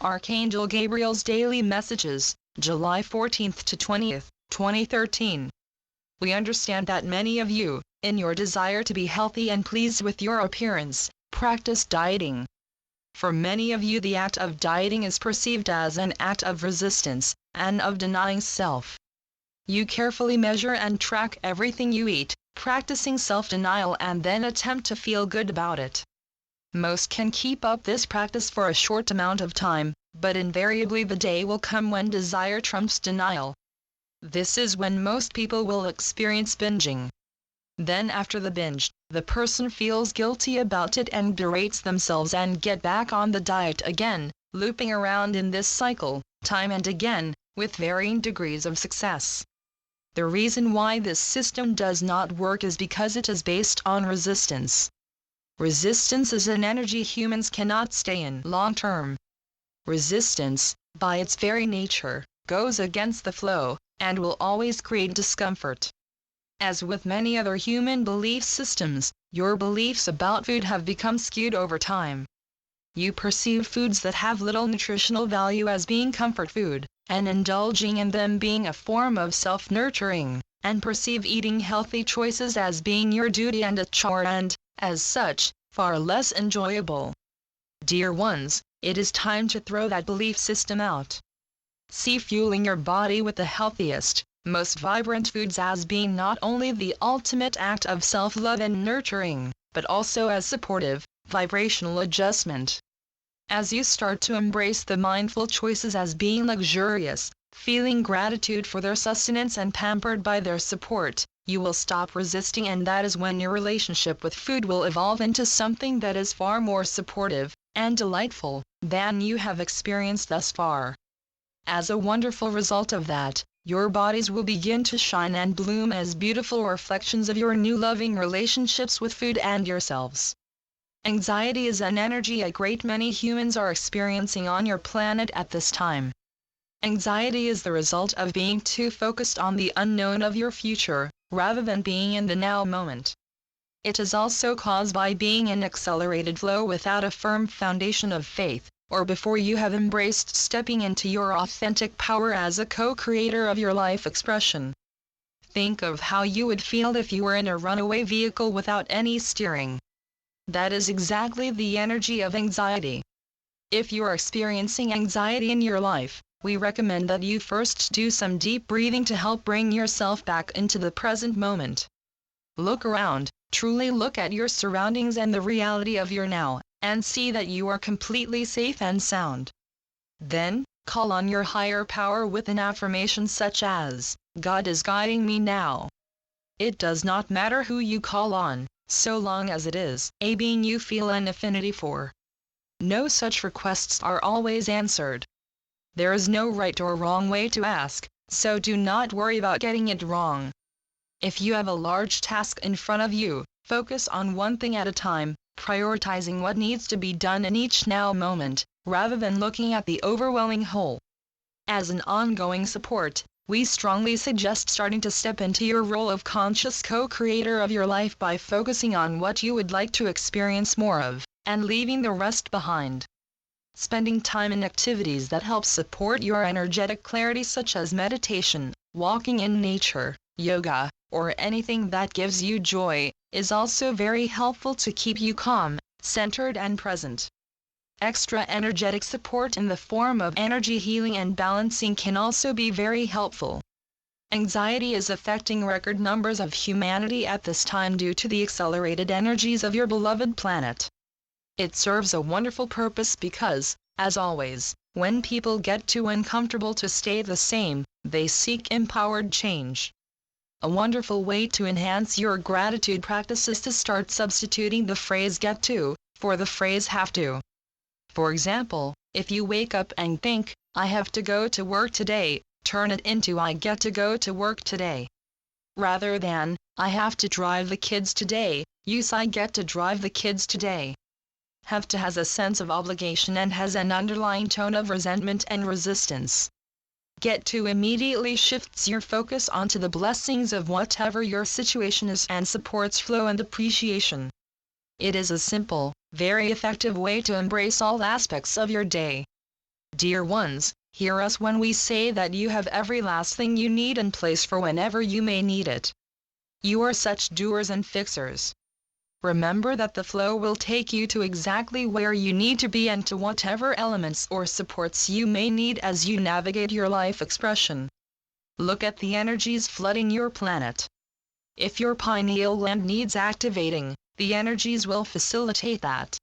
Archangel Gabriel's Daily Messages, July 14th to 20th, 2013. We understand that many of you, in your desire to be healthy and pleased with your appearance, practice dieting. For many of you, the act of dieting is perceived as an act of resistance, and of denying self. You carefully measure and track everything you eat, practicing self-denial, and then attempt to feel good about it. Most can keep up this practice for a short amount of time, but invariably the day will come when desire trumps denial. This is when most people will experience binging. Then after the binge, the person feels guilty about it and berates themselves and get back on the diet again, looping around in this cycle, time and again, with varying degrees of success. The reason why this system does not work is because it is based on resistance. Resistance is an energy humans cannot stay in long term. Resistance, by its very nature, goes against the flow, and will always create discomfort. As with many other human belief systems, your beliefs about food have become skewed over time. You perceive foods that have little nutritional value as being comfort food, and indulging in them being a form of self-nurturing, and perceive eating healthy choices as being your duty and a chore and, as such, far less enjoyable. Dear ones, it is time to throw that belief system out. See fueling your body with the healthiest, most vibrant foods as being not only the ultimate act of self-love and nurturing, but also as supportive, vibrational adjustment. As you start to embrace the mindful choices as being luxurious, feeling gratitude for their sustenance and pampered by their support, you will stop resisting, and that is when your relationship with food will evolve into something that is far more supportive and delightful than you have experienced thus far. As a wonderful result of that, your bodies will begin to shine and bloom as beautiful reflections of your new loving relationships with food and yourselves. Anxiety is an energy a great many humans are experiencing on your planet at this time. Anxiety is the result of being too focused on the unknown of your future, rather than being in the now moment. It is also caused by being in accelerated flow without a firm foundation of faith, or before you have embraced stepping into your authentic power as a co-creator of your life expression. Think of how you would feel if you were in a runaway vehicle without any steering. That is exactly the energy of anxiety. If you are experiencing anxiety in your life, we recommend that you first do some deep breathing to help bring yourself back into the present moment. Look around, truly look at your surroundings and the reality of your now, and see that you are completely safe and sound. Then, call on your higher power with an affirmation such as, "God is guiding me now." It does not matter who you call on, so long as it is a being you feel an affinity for. No such requests are always answered. There is no right or wrong way to ask, so do not worry about getting it wrong. If you have a large task in front of you, focus on one thing at a time, prioritizing what needs to be done in each now moment, rather than looking at the overwhelming whole. As an ongoing support, we strongly suggest starting to step into your role of conscious co-creator of your life by focusing on what you would like to experience more of, and leaving the rest behind. Spending time in activities that help support your energetic clarity such as meditation, walking in nature, yoga, or anything that gives you joy, is also very helpful to keep you calm, centered and present. Extra energetic support in the form of energy healing and balancing can also be very helpful. Anxiety is affecting record numbers of humanity at this time due to the accelerated energies of your beloved planet. It serves a wonderful purpose because, as always, when people get too uncomfortable to stay the same, they seek empowered change. A wonderful way to enhance your gratitude practice is to start substituting the phrase "get to" for the phrase "have to." For example, if you wake up and think, "I have to go to work today," turn it into "I get to go to work today." Rather than, "I have to drive the kids today," use "I get to drive the kids today." Have to has a sense of obligation and has an underlying tone of resentment and resistance. Get to immediately shifts your focus onto the blessings of whatever your situation is and supports flow and appreciation. It is a simple, very effective way to embrace all aspects of your day. Dear ones, hear us when we say that you have every last thing you need in place for whenever you may need it. You are such doers and fixers. Remember that the flow will take you to exactly where you need to be and to whatever elements or supports you may need as you navigate your life expression. Look at the energies flooding your planet. If your pineal gland needs activating, the energies will facilitate that.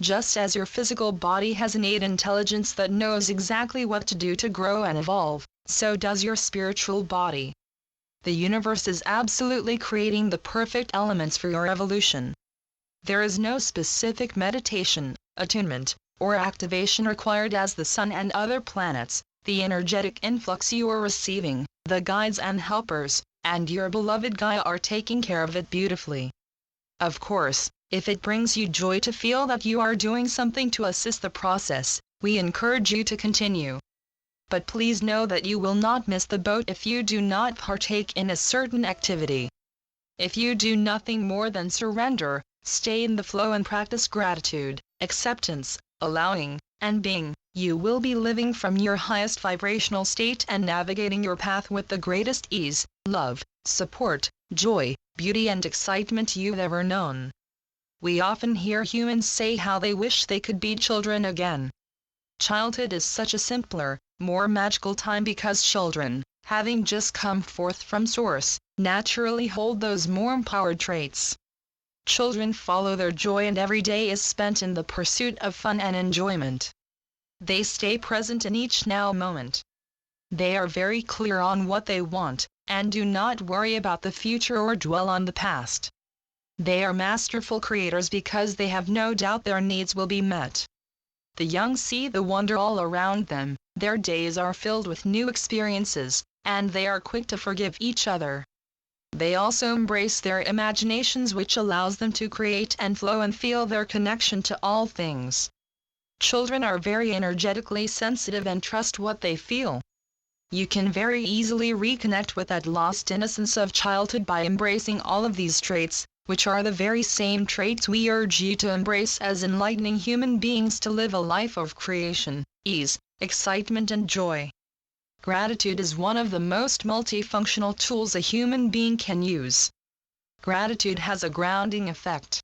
Just as your physical body has innate intelligence that knows exactly what to do to grow and evolve, so does your spiritual body. The universe is absolutely creating the perfect elements for your evolution. There is no specific meditation, attunement, or activation required as the sun and other planets, the energetic influx you are receiving, the guides and helpers, and your beloved Gaia are taking care of it beautifully. Of course, if it brings you joy to feel that you are doing something to assist the process, we encourage you to continue. But please know that you will not miss the boat if you do not partake in a certain activity. If you do nothing more than surrender, stay in the flow and practice gratitude, acceptance, allowing, and being, you will be living from your highest vibrational state and navigating your path with the greatest ease, love, support, joy, beauty and excitement you've ever known. We often hear humans say how they wish they could be children again. Childhood is such a simpler, more magical time because children, having just come forth from Source, naturally hold those more empowered traits. Children follow their joy and every day is spent in the pursuit of fun and enjoyment. They stay present in each now moment. They are very clear on what they want, and do not worry about the future or dwell on the past. They are masterful creators because they have no doubt their needs will be met. The young see the wonder all around them, their days are filled with new experiences, and they are quick to forgive each other. They also embrace their imaginations which allows them to create and flow and feel their connection to all things. Children are very energetically sensitive and trust what they feel. You can very easily reconnect with that lost innocence of childhood by embracing all of these traits, which are the very same traits we urge you to embrace as enlightening human beings to live a life of creation, ease, excitement and joy. Gratitude is one of the most multifunctional tools a human being can use. Gratitude has a grounding effect.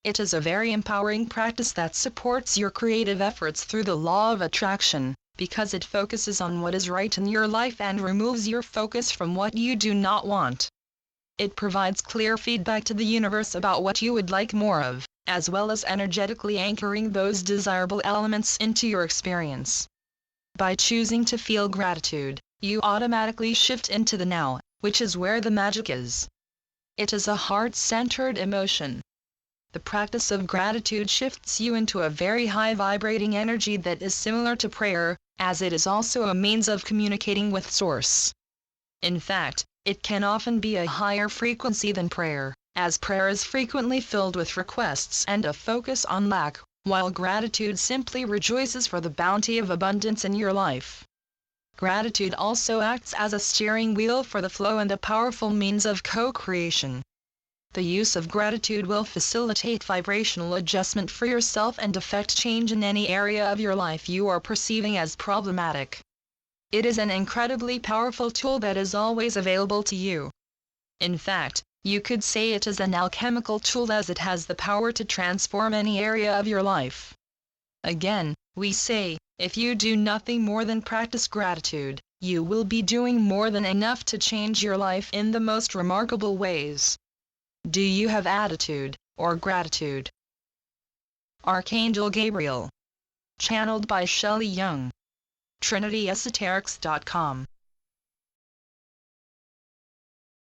It is a very empowering practice that supports your creative efforts through the law of attraction, because it focuses on what is right in your life and removes your focus from what you do not want. It provides clear feedback to the universe about what you would like more of, as well as energetically anchoring those desirable elements into your experience. By choosing to feel gratitude, you automatically shift into the now, which is where the magic is. It is a heart-centered emotion. The practice of gratitude shifts you into a very high vibrating energy that is similar to prayer, as it is also a means of communicating with Source. In fact, it can often be a higher frequency than prayer, as prayer is frequently filled with requests and a focus on lack, while gratitude simply rejoices for the bounty of abundance in your life. Gratitude also acts as a steering wheel for the flow and a powerful means of co-creation. The use of gratitude will facilitate vibrational adjustment for yourself and effect change in any area of your life you are perceiving as problematic. It is an incredibly powerful tool that is always available to you. In fact, you could say it is an alchemical tool as it has the power to transform any area of your life. Again, we say, if you do nothing more than practice gratitude, you will be doing more than enough to change your life in the most remarkable ways. Do you have attitude, or gratitude? Archangel Gabriel. Channeled by Shelley Young. TrinityEsoterics.com